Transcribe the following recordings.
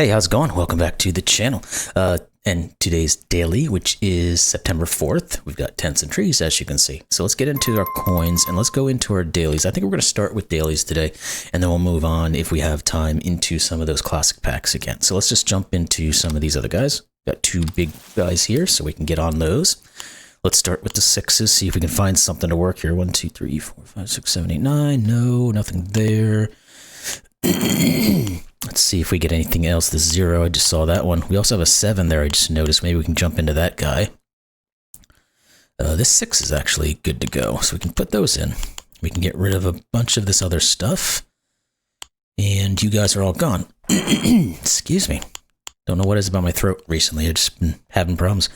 Hey, how's it going? Welcome back to the channel. And today's daily, which is September 4th, we've got tents and trees, as you can see. So let's get into our coins and let's go into our dailies. I think we're going to start with dailies today, and then we'll move on, if we have time, into some of those classic packs again. So let's just jump into some of these other guys. Got two big guys here, so we can get on those. Let's start with the sixes, see if we can find something to work here. 1, 2, 3, 4, 5, 6, 7, 8, 9. No, nothing there. Let's see if we get anything else. The 0, I just saw that one. We also have a 7 there, I just noticed. Maybe we can jump into that guy. This 6 is actually good to go, so we can put those in. We can get rid of a bunch of this other stuff. And you guys are all gone. Excuse me. Don't know what it is about my throat recently. I've just been having problems.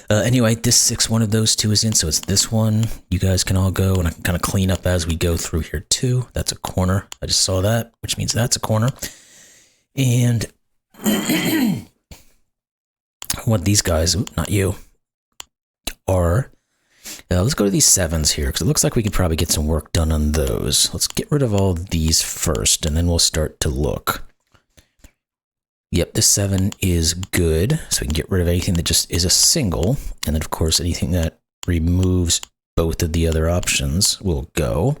Anyway, this 6, one of those two is in, so it's this one. You guys can all go, and I can kind of clean up as we go through here too. That's a corner. I just saw that, which means that's a corner. And what these guys, not you, are, let's go to these 7s here, because it looks like we could probably get some work done on those. Let's get rid of all these first, and then we'll start to look. Yep, this 7 is good, so we can get rid of anything that just is a single, and then of course anything that removes both of the other options will go.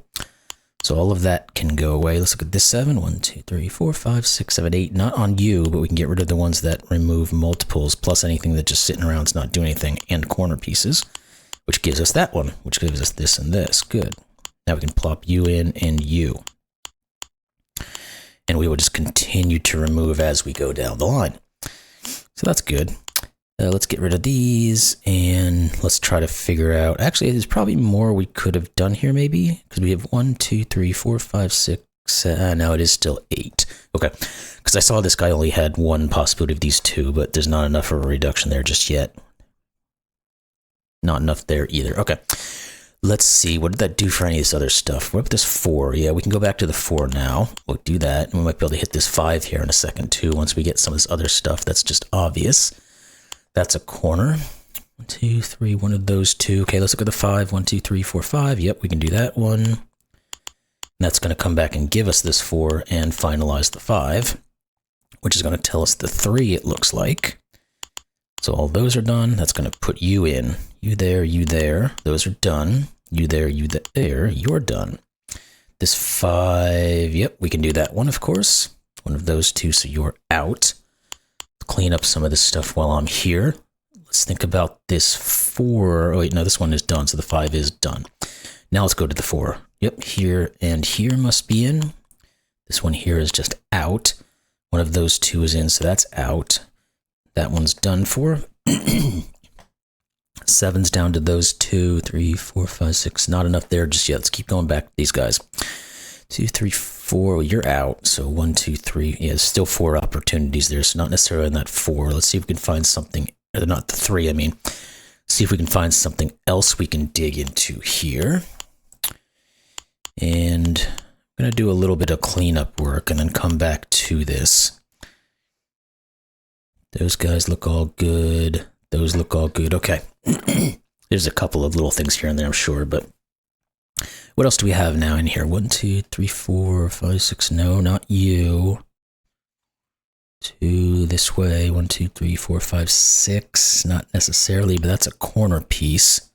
So all of that can go away. Let's look at this 7. 1, 2, 3, 4, 5, 6, 7, 8. Not on you, but we can get rid of the ones that remove multiples, plus anything that just sitting around is not doing anything, and corner pieces, which gives us that one, which gives us this and this. Good. Now we can plop you in and you. And we will just continue to remove as we go down the line. So that's good. Let's get rid of these, and let's try to figure out, actually there's probably more we could have done here maybe, because we have 1, 2, 3, 4, 5, 6, now it is still 8. Okay, because I saw this guy only had one possibility of these two, but there's not enough of a reduction there just yet. Not enough there either. Okay, let's see, what did that do for any of this other stuff? What about this 4? Yeah, we can go back to the 4 now. We'll do that, and we might be able to hit this 5 here in a second too, once we get some of this other stuff that's just obvious. That's a corner. 1, 2, 3, one of those two. Okay, let's look at the 5. 1, 2, 3, 4, 5. Yep, we can do that one. And that's going to come back and give us this 4 and finalize the 5, which is going to tell us the 3, it looks like. So all those are done. That's going to put you in. You there, you there. Those are done. You there, you there. You're done. This 5, yep, we can do that one, of course. One of those two, so you're out. Clean up some of this stuff while I'm here. Let's think about this 4. Oh wait, no, this one is done, so the 5 is done. Now let's go to the 4. Yep, here and here must be in. This one here is just out. One of those two is in, so that's out. That one's done for. 7's down to those 2, 3, 4, 5, 6. Not enough there just yet. Let's keep going back to these guys. 2, 3, 4, you're out. So 1, 2, 3. Yeah, there's still 4 opportunities there. So not necessarily in that 4. Let's see if we can find something, or not the 3, I mean. See if we can find something else we can dig into here. And I'm going to do a little bit of cleanup work and then come back to this. Those guys look all good. Those look all good. Okay. There's a couple of little things here and there, I'm sure, but what else do we have now in here? 1, 2, 3, 4, 5, 6. No, not you. 2 this way. 1, 2, 3, 4, 5, 6. Not necessarily, but that's a corner piece,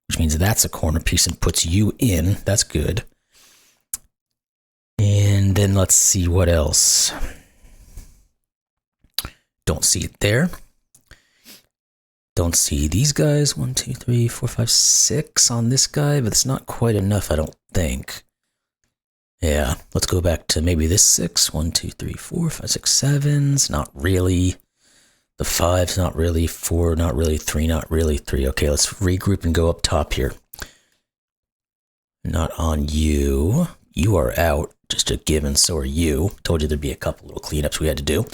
which means that's a corner piece and puts you in. That's good. And then let's see what else. Don't see it there. Don't see these guys. 1, 2, 3, 4, 5, 6 on this guy, but it's not quite enough, I don't think. Yeah, let's go back to maybe this 6. 1, 2, 3, 4, 5, 6, 7's not really. The 5's not really. 4, not really. 3, not really. 3. Okay, let's regroup and go up top here. Not on you. You are out. Just a given, so are you. Told you there'd be a couple little cleanups we had to do.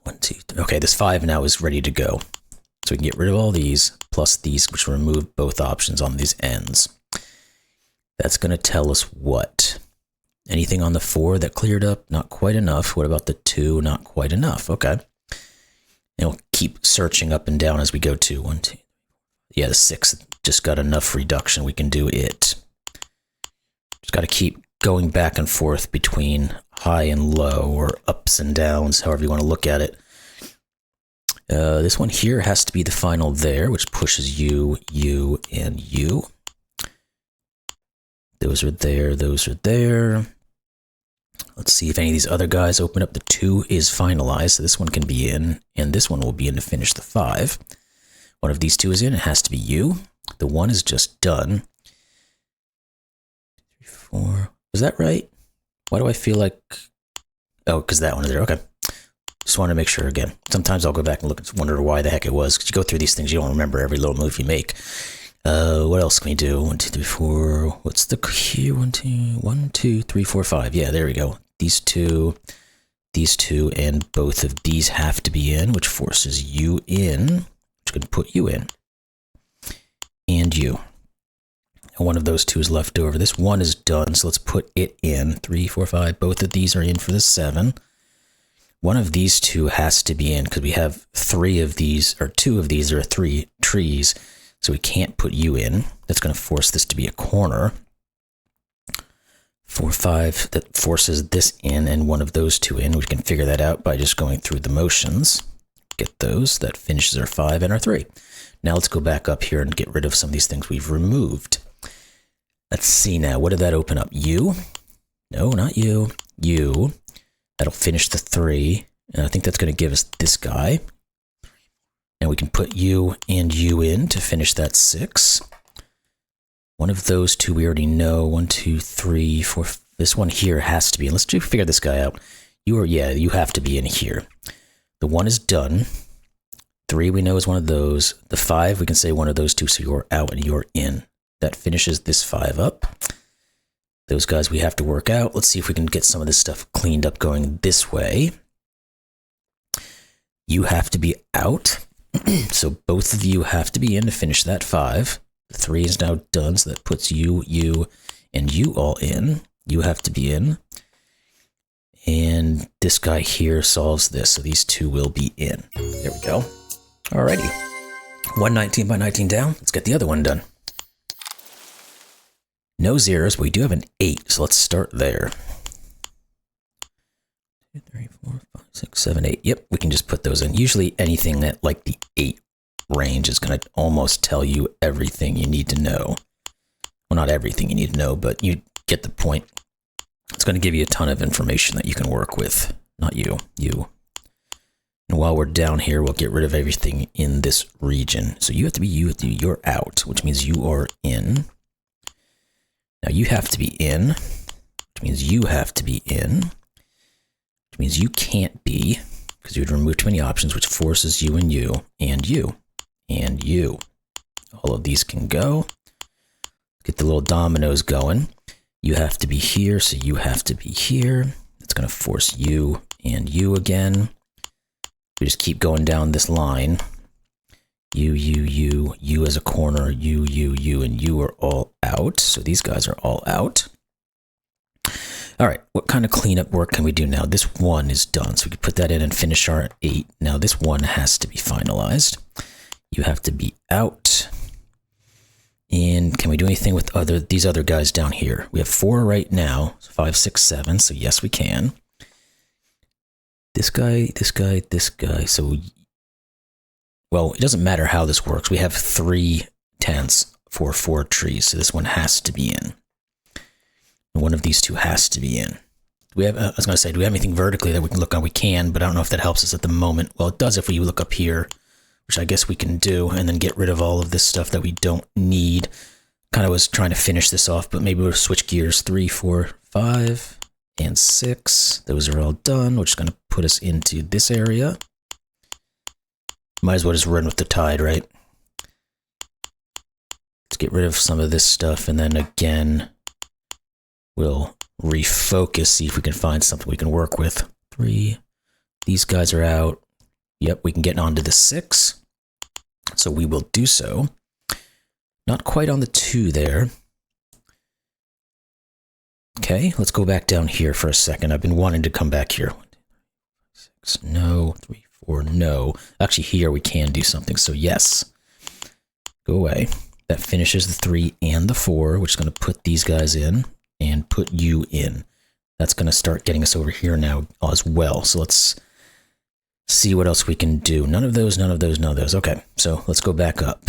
1, 2, 3. Okay, this 5 now is ready to go. So we can get rid of all these, plus these, which will remove both options on these ends. That's going to tell us what? Anything on the 4 that cleared up? Not quite enough. What about the 2? Not quite enough. Okay. And we'll keep searching up and down as we go to 1, 2. Yeah, the 6 just got enough reduction. We can do it. Just got to keep going back and forth between high and low, or ups and downs, however you want to look at it. This one here has to be the final there, which pushes you, you, and you. Those are there, those are there. Let's see if any of these other guys open up. The 2 is finalized, so this one can be in, and this one will be in to finish the 5. One of these 2 is in, it has to be you. The 1 is just done. 3, 4. Was that right? Why do I feel like... Oh, because that one is there. Okay. Just want to make sure again. Sometimes I'll go back and look and wonder why the heck it was. Because you go through these things, you don't remember every little move you make. What else can we do? 1, 2, 3, 4. What's the here? 1, 2, 3, 4, 5. Yeah, there we go. These two, and both of these have to be in, which forces you in, which can put you in, and you. And one of those 2 is left over. This 1 is done, so let's put it in. 3, 4, 5. Both of these are in for the 7. One of these 2 has to be in because we have 3 of these, or 2 of these are 3 trees, so we can't put you in. That's going to force this to be a corner. 4, 5, that forces this in and one of those 2 in. We can figure that out by just going through the motions. Get those. That finishes our 5 and our 3. Now let's go back up here and get rid of some of these things we've removed. Let's see now. What did that open up? You? No, not you. You. That'll finish the 3. And I think that's going to give us this guy. And we can put you and you in to finish that 6. One of those 2 we already know. 1, 2, 3, 4. This one here has to be in. Let's figure this guy out. You have to be in here. The 1 is done. 3 we know is one of those. The 5 we can say one of those 2, so you're out and you're in. That finishes this 5 up. Those guys we have to work out. Let's see if we can get some of this stuff cleaned up going this way. You have to be out. So both of you have to be in to finish that 5. The 3 is now done, so that puts you, and you all in. You have to be in. And this guy here solves this, so these 2 will be in. There we go. Alrighty. 119 by 19 down. Let's get the other one done. No zeros, but we do have an 8, so let's start there. 2, 3, 4, 5, 6, 7, 8. Yep, we can just put those in. Usually anything at like the 8 range is going to almost tell you everything you need to know. Well, not everything you need to know, but you get the point. It's going to give you a ton of information that you can work with. Not you, you. And while we're down here, we'll get rid of everything in this region. So you have to be you, you're out, which means you are in. Now you have to be in, which means you have to be in, which means you can't be, because you'd remove too many options, which forces you and you, and you, and you. All of these can go. Get the little dominoes going. You have to be here, so you have to be here. It's going to force you and you again. We just keep going down this line. You as a corner, you, and you are all out. So these guys are all out. All right, what kind of cleanup work can we do now? This 1 is done, so we could put that in and finish our 8. Now this 1 has to be finalized. You have to be out. And can we do anything with these other guys down here? We have 4 right now, 5, 6, 7, so yes, we can. This guy, this guy, this guy, so... Well, it doesn't matter how this works. We have 3 tents for 4 trees, so this one has to be in. One of these 2 has to be in. We have, I was going to say, do we have anything vertically that we can look on? We can, but I don't know if that helps us at the moment. Well, it does if we look up here, which I guess we can do, and then get rid of all of this stuff that we don't need. Kind of was trying to finish this off, but maybe we'll switch gears. 3, 4, 5, and 6. Those are all done, which is going to put us into this area. Might as well just run with the tide, right? Let's get rid of some of this stuff, and then again, we'll refocus, see if we can find something we can work with. 3. These guys are out. Yep, we can get onto the 6. So we will do so. Not quite on the 2 there. Okay, let's go back down here for a second. I've been wanting to come back here. 1, 2, 3, 6, no. 3, 4, no. Actually, here we can do something, so yes. Go away. That finishes the 3 and the 4, which is going to put these guys in and put you in. That's going to start getting us over here now as well. So let's see what else we can do. None of those, none of those, none of those. Okay, so let's go back up.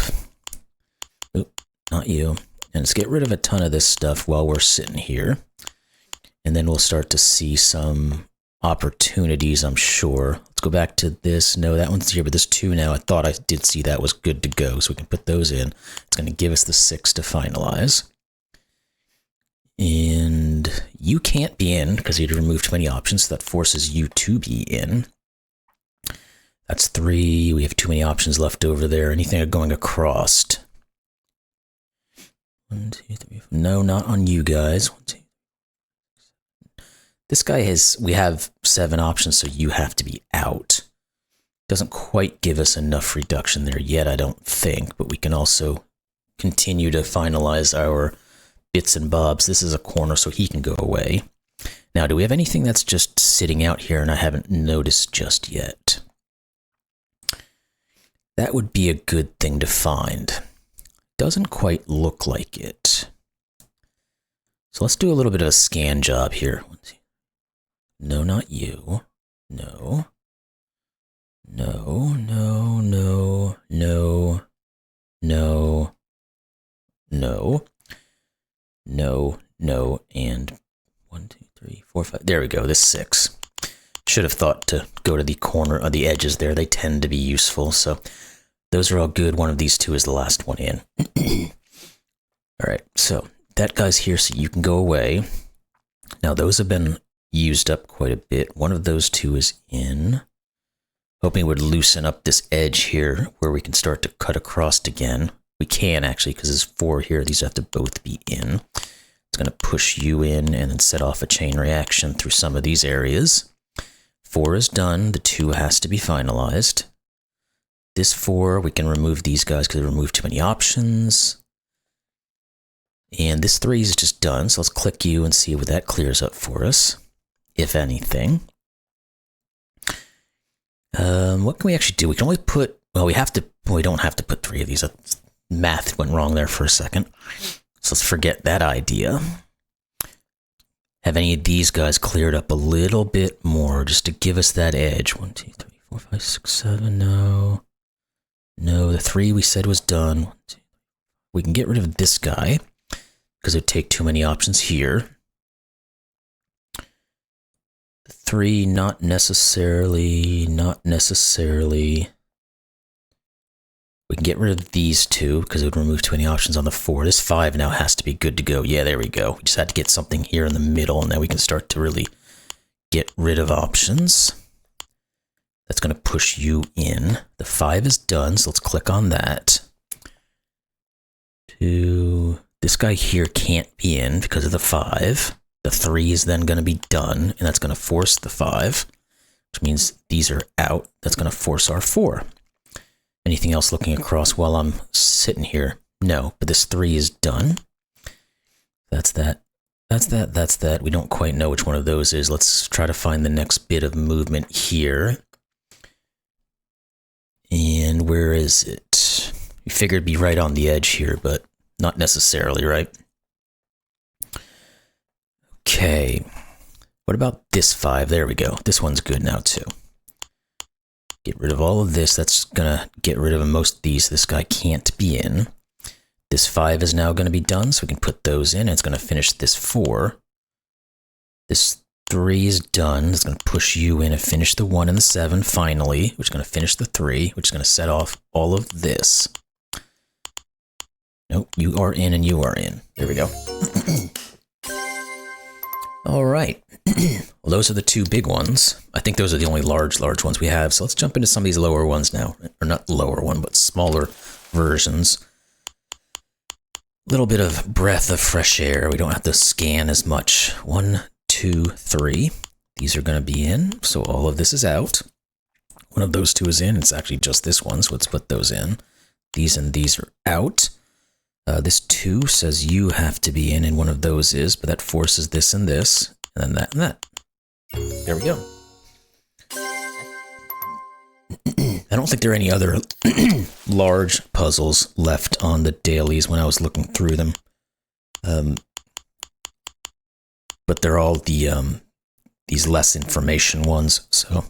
Oop, not you. And let's get rid of a ton of this stuff while we're sitting here. And then we'll start to see some opportunities, I'm sure. Let's go back to this. No, that one's here, but this 2 now. I thought I did see that was good to go, so we can put those in. It's going to give us the 6 to finalize. And you can't be in because you'd removed too many options, so that forces you to be in. That's 3. We have too many options left over there. Anything going across? 1, 2, 3, 4. No, not on you guys. 1, 2. This guy has, we have 7 options, so you have to be out. Doesn't quite give us enough reduction there yet, I don't think, but we can also continue to finalize our bits and bobs. This is a corner, so he can go away. Now, do we have anything that's just sitting out here and I haven't noticed just yet? That would be a good thing to find. Doesn't quite look like it. So let's do a little bit of a scan job here. No, not you. No. No, no, no, no, no, no, no, no, and 1, 2, 3, 4, 5. There we go, this 6. Should have thought to go to the corner of the edges there. They tend to be useful, so those are all good. One of these 2 is the last one in. All right, so that guy's here, so you can go away. Now, those have been used up quite a bit. One of those 2 is in. Hoping it would loosen up this edge here where we can start to cut across again. We can actually, because there's 4 here. These have to both be in. It's going to push you in and then set off a chain reaction through some of these areas. 4 is done. The 2 has to be finalized. This 4, we can remove these guys because they removed too many options. And this 3 is just done. So let's click you and see what that clears up for us, if anything. What can we actually do? We can only put, well, we don't have to put 3 of these. Math went wrong there for a second. So let's forget that idea. Have any of these guys cleared up a little bit more just to give us that edge? 1, 2, 3, 4, 5, 6, 7. No. No, the 3 we said was done. 1, 2. We can get rid of this guy because it would take too many options here. 3, not necessarily. We can get rid of these 2 because it would remove too many options on the 4. This 5 now has to be good to go. Yeah, there we go. We just had to get something here in the middle, and then we can start to really get rid of options. That's going to push you in. The 5 is done, so let's click on that. 2. This guy here can't be in because of the 5. The 3 is then going to be done, and that's going to force the 5, which means these are out. That's going to force our 4. Anything else looking across while I'm sitting here? No, but this 3 is done. That's that. That's that. That's that. We don't quite know which one of those is. Let's try to find the next bit of movement here. And where is it? We figured it'd be right on the edge here, but not necessarily, right? Okay. What about this 5? There we go. This one's good now, too. Get rid of all of this. That's going to get rid of most of these. This guy can't be in. This 5 is now going to be done, so we can put those in. And it's going to finish this 4. This 3 is done. It's going to push you in and finish the 1 and the 7 finally, which is going to finish the 3, which is going to set off all of this. Nope, you are in and you are in. There we go. All right. Well, those are the 2 big ones. I think those are the only large ones we have. So let's jump into some of these lower ones now. Or not lower one, but smaller versions. A little bit of breath of fresh air. We don't have to scan as much. 1, 2, 3. These are going to be in. So all of this is out. One of those 2 is in. It's actually just this one. So let's put those in. These and these are out. This 2 says you have to be in, and one of those is, but that forces this and this, and then that and that. There we go. I don't think there are any other large puzzles left on the dailies when I was looking through them. but they're all these less information ones. So,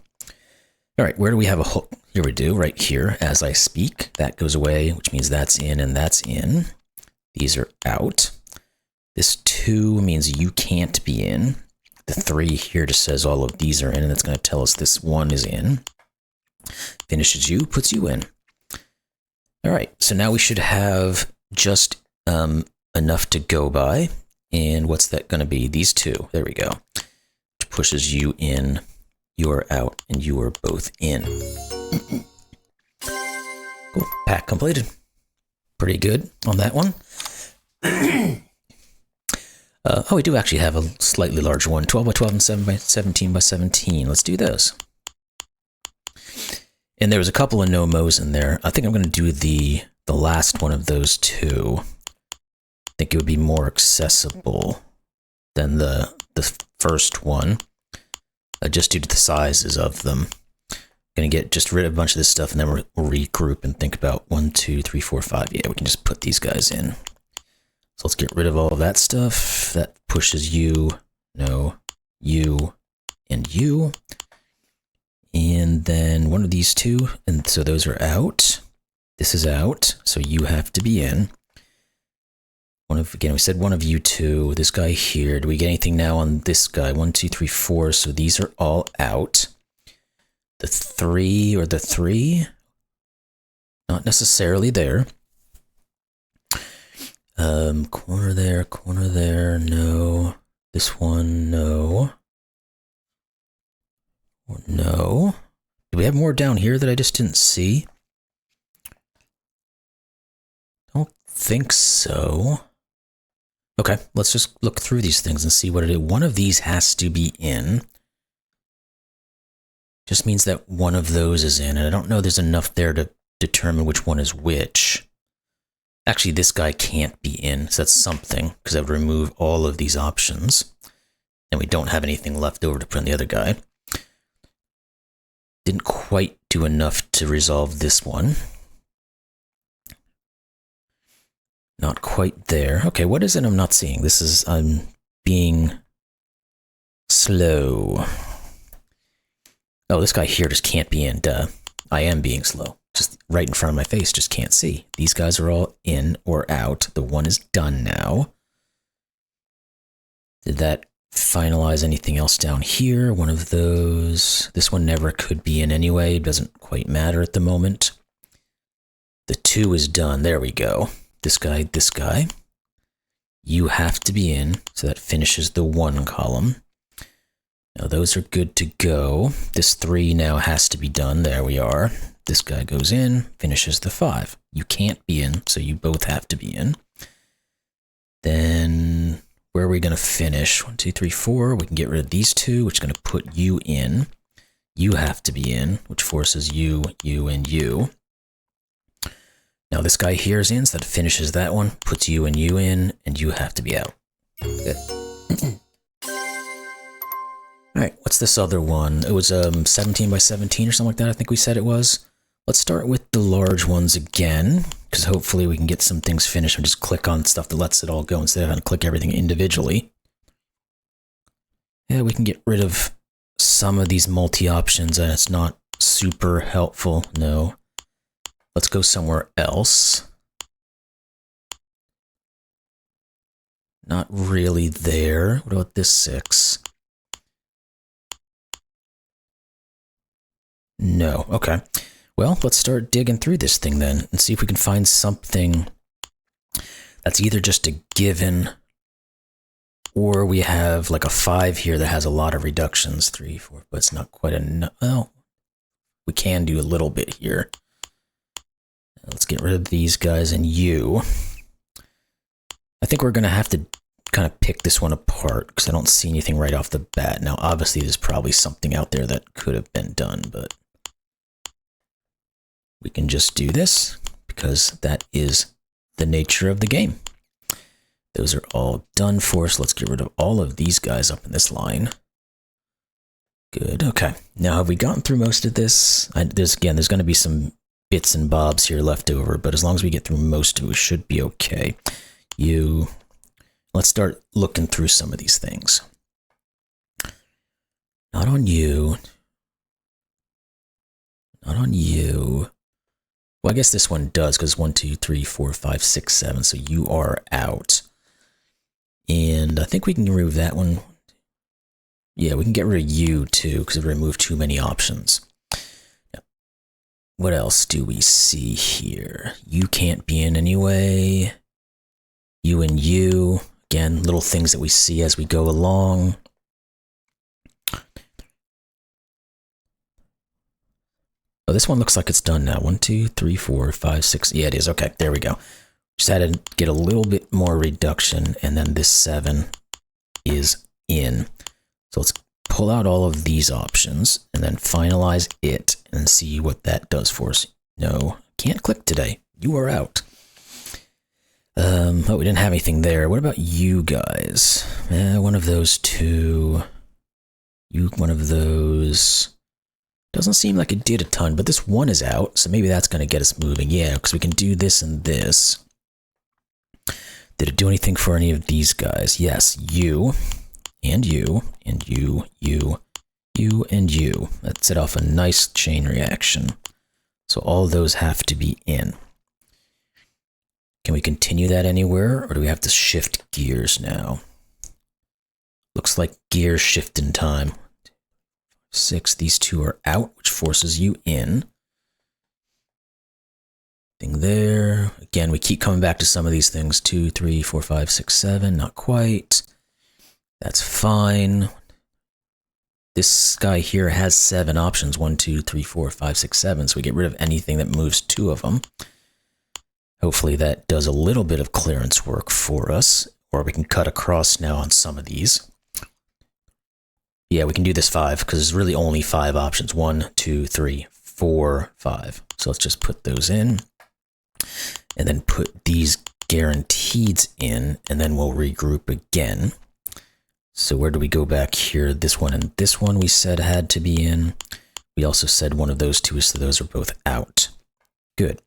all right, where do we have a hook? Here we do, right here, as I speak. That goes away, which means that's in and that's in. These are out. This 2 means you can't be in. The 3 here just says all of these are in, and that's going to tell us this 1 is in. Finishes you, puts you in. All right, so now we should have just enough to go by. And what's that going to be? These 2. There we go. Which pushes you in, you are out, and you are both in. Cool. Pack completed. Pretty good on that one. Oh, we do actually have a slightly larger one. 12 by 12 and 7 by 17 by 17. Let's do those. And there was a couple of no-mos in there. I think I'm going to do the last one of those 2. I think it would be more accessible than the first one, just due to the sizes of them. Going to get just rid of a bunch of this stuff, and then we'll regroup and think about 1, 2, 3, 4, 5. Yeah, we can just put these guys in. So let's get rid of all of that stuff. That pushes you, no, you, and you. And then one of these 2, and so those are out. This is out, so you have to be in. Again, we said one of you 2. This guy here, do we get anything now on this guy? 1, 2, 3, 4, so these are all out. The 3 or the 3, not necessarily there. Corner there, no. This one, no. No. Do we have more down here that I just didn't see? Don't think so. Okay, let's just look through these things and see what it is. One of these has to be in. Just means that one of those is in, and I don't know there's enough there to determine which one is which. Actually, this guy can't be in, so that's something, because I would remove all of these options. And we don't have anything left over to put on the other guy. Didn't quite do enough to resolve this one. Not quite there. Okay, what is it I'm not seeing? I'm being slow. Oh, this guy here just can't be in, duh. I am being slow. Just right in front of my face, just can't see. These guys are all in or out. The one is done now. Did that finalize anything else down here? One of those. This one never could be in anyway. It doesn't quite matter at the moment. The 2 is done. There we go. This guy, this guy. You have to be in, so that finishes the 1 column. Now those are good to go. This 3 now has to be done. There we are. This guy goes in, finishes the 5. You can't be in, so you both have to be in. Then where are we going to finish? 1, 2, 3, 4. We can get rid of these 2, which is going to put you in. You have to be in, which forces you, you, and you. Now this guy here is in, so that finishes that one, puts you and you in, and you have to be out. Good. All right, what's this other one? It was 17 by 17 or something like that, I think we said it was. Let's start with the large ones again, because hopefully we can get some things finished and just click on stuff that lets it all go instead of having to click everything individually. Yeah, we can get rid of some of these multi-options, and it's not super helpful, no. Let's go somewhere else. Not really there. What about this 6? No, okay. Well, let's start digging through this thing then and see if we can find something that's either just a given or we have like a 5 here that has a lot of reductions. 3, 4, but it's not quite enough. Well, we can do a little bit here. Let's get rid of these guys and you. I think we're going to have to kind of pick this one apart because I don't see anything right off the bat. Now, obviously, there's probably something out there that could have been done, but we can just do this because that is the nature of the game. Those are all done for us. Let's get rid of all of these guys up in this line. Good. Okay. Now, have we gotten through most of this? There's going to be some bits and bobs here left over, but as long as we get through most of it, we should be okay. Let's start looking through some of these things. Not on you. Not on you. Well, I guess this one does, because 1, 2, 3, 4, 5, 6, 7. So you are out. And I think we can remove that one. Yeah, we can get rid of you too, because it removed too many options. Now, what else do we see here? You can't be in anyway. You and you. Again, little things that we see as we go along. Oh, this one looks like it's done now. 1, 2, 3, 4, 5, 6. Yeah, it is. Okay, there we go. Just had to get a little bit more reduction, and then this 7 is in. So let's pull out all of these options and then finalize it and see what that does for us. No, can't click today. You are out. Oh, we didn't have anything there. What about you guys? One of those two. You, one of those. Doesn't seem like it did a ton, but this one is out, so maybe that's going to get us moving. Yeah, because we can do this and this. Did it do anything for any of these guys? Yes, you, and you, and you, you, and you. That set off a nice chain reaction. So all those have to be in. Can we continue that anywhere, or do we have to shift gears now? Looks like gears shift in time. 6, these two are out, which forces you in. Thing there. Again, we keep coming back to some of these things. 2, 3, 4, 5, 6, 7, not quite. That's fine. This guy here has 7 options. 1, 2, 3, 4, 5, 6, 7. So we get rid of anything that moves 2 of them. Hopefully that does a little bit of clearance work for us, or we can cut across now on some of these. Yeah, we can do this 5 because there's really only 5 options. 1, 2, 3, 4, 5. So let's just put those in and then put these guaranteeds in, and then we'll regroup again. So where do we go back here? This one and this one we said had to be in. We also said one of those two, so those are both out. Good.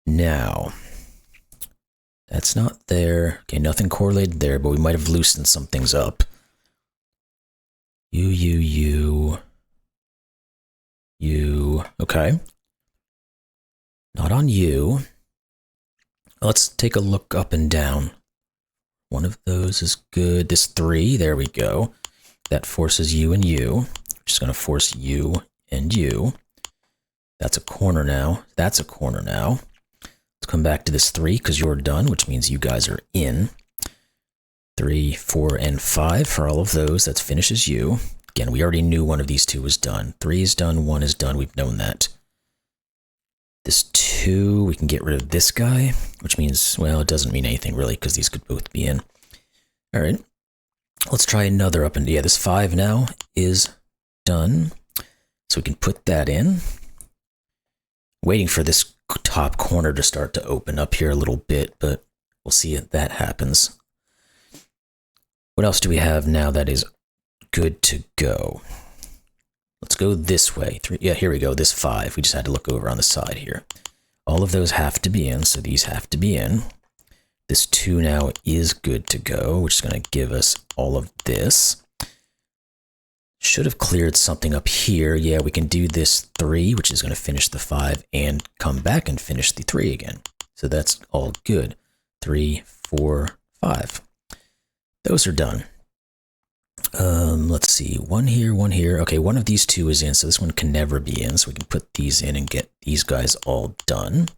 Now, that's not there. Okay, nothing correlated there, but we might have loosened some things up. You. Okay. Not on you. Let's take a look up and down. One of those is good. This 3, there we go. That forces you and you. We're just going to force you and you. That's a corner now. That's a corner now. Let's come back to this 3 because you're done, which means you guys are in. 3, 4, and 5 for all of those. That finishes you. Again, we already knew one of these 2 was done. 3 is done, 1 is done. We've known that. This 2, we can get rid of this guy, which means, well, it doesn't mean anything really because these could both be in. All right. Let's try another up and yeah, this 5 now is done. So we can put that in. Waiting for this top corner to start to open up here a little bit, but we'll see if that happens. What else do we have now that is good to go? Let's go this way. 3, yeah, here we go. This 5. We just had to look over on the side here. All of those have to be in, so these have to be in. This 2 now is good to go, which is going to give us all of this. Should have cleared something up here. Yeah, we can do this 3, which is going to finish the 5, and come back and finish the 3 again. So that's all good. 3, 4, 5. Those are done. Let's see. 1 here, 1 here. Okay, one of these 2 is in, so this one can never be in. So we can put these in and get these guys all done.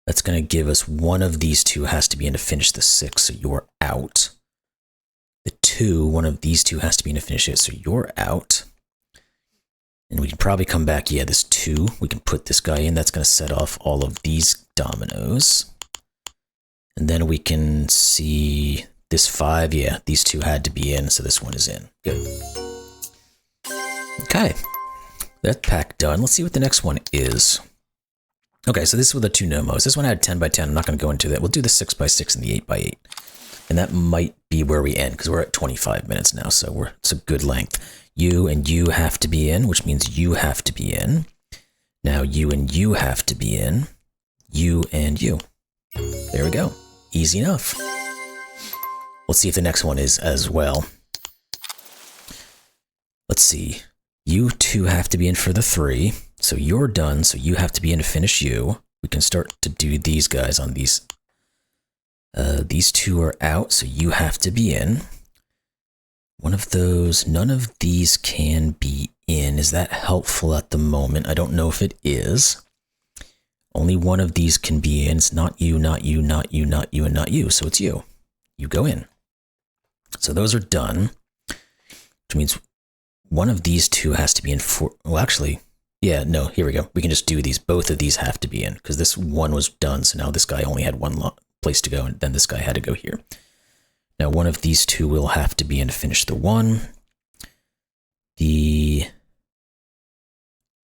That's going to give us one of these 2 has to be in to finish the 6, so you're out. The 2, one of these 2 has to be in to finish it, so you're out. And we can probably come back. Yeah, this 2, we can put this guy in. That's going to set off all of these dominoes. And then we can see this 5. Yeah, these 2 had to be in, so this one is in. Good. Okay, that pack done. Let's see what the next one is. Okay, so this is with the 2 nomos. This one had 10 by 10. I'm not going to go into that. We'll do the 6 by 6 and the 8 by 8. And that might be where we end because we're at 25 minutes now, so it's a good length. You and you have to be in, which means you have to be in. Now you and you have to be in. You and you. There we go. Easy enough. Let's see if the next one is as well. let's see. You two have to be in for the 3. So you're done. So you have to be in to finish you. We can start to do these guys on these. These 2 are out, so you have to be in. One of those, none of these can be in. Is that helpful at the moment? I don't know if it is. Only one of these can be in. It's not you, not you, not you, not you, and not you. So it's you. You go in. So those are done, which means one of these 2 has to be in for, well, actually, yeah, no, here we go. We can just do these. Both of these have to be in because this one was done. So now this guy only had one place to go, and then this guy had to go here. Now, one of these 2 will have to be in to finish the 1.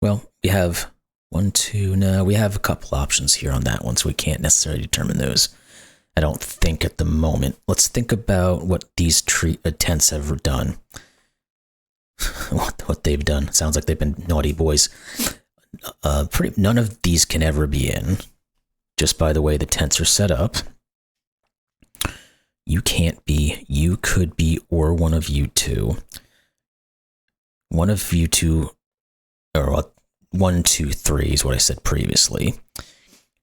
Well, we have 1, 2, no, we have a couple options here on that one, so we can't necessarily determine those. I don't think at the moment. Let's think about what these tents have done. what they've done. Sounds like they've been naughty boys. None of these can ever be in, just by the way the tents are set up. You can't be, you could be, or one of you 2. One of you 2, or 1, 2, 3 is what I said previously.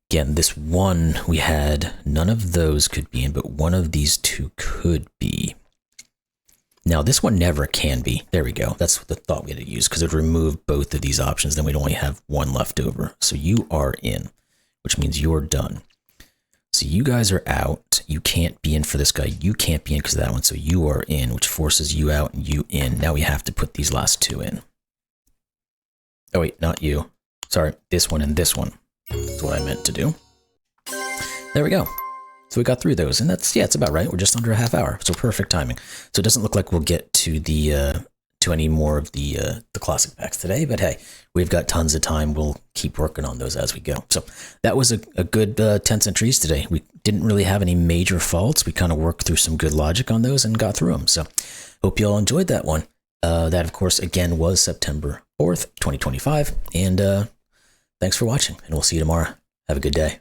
Again, this 1 we had, none of those could be in, but one of these 2 could be. Now, this one never can be. There we go. That's the thought we had to use because it would remove both of these options. Then we'd only have 1 left over. So you are in, which means you're done. So you guys are out. You can't be in for this guy. You can't be in because of that one. So you are in, which forces you out and you in. Now we have to put these last 2 in. Oh, wait, not you. Sorry, this one and this one. That's what I meant to do. There we go. So we got through those, and that's, yeah, it's about right. We're just under a half hour, so perfect timing. So it doesn't look like we'll get to the to any more of the classic packs today, but hey, we've got tons of time. We'll keep working on those as we go. So that was a good tents and trees today. We didn't really have any major faults. We kind of worked through some good logic on those and got through them. So hope you all enjoyed that one. That, of course, again, was September 4th, 2025. And thanks for watching, and we'll see you tomorrow. Have a good day.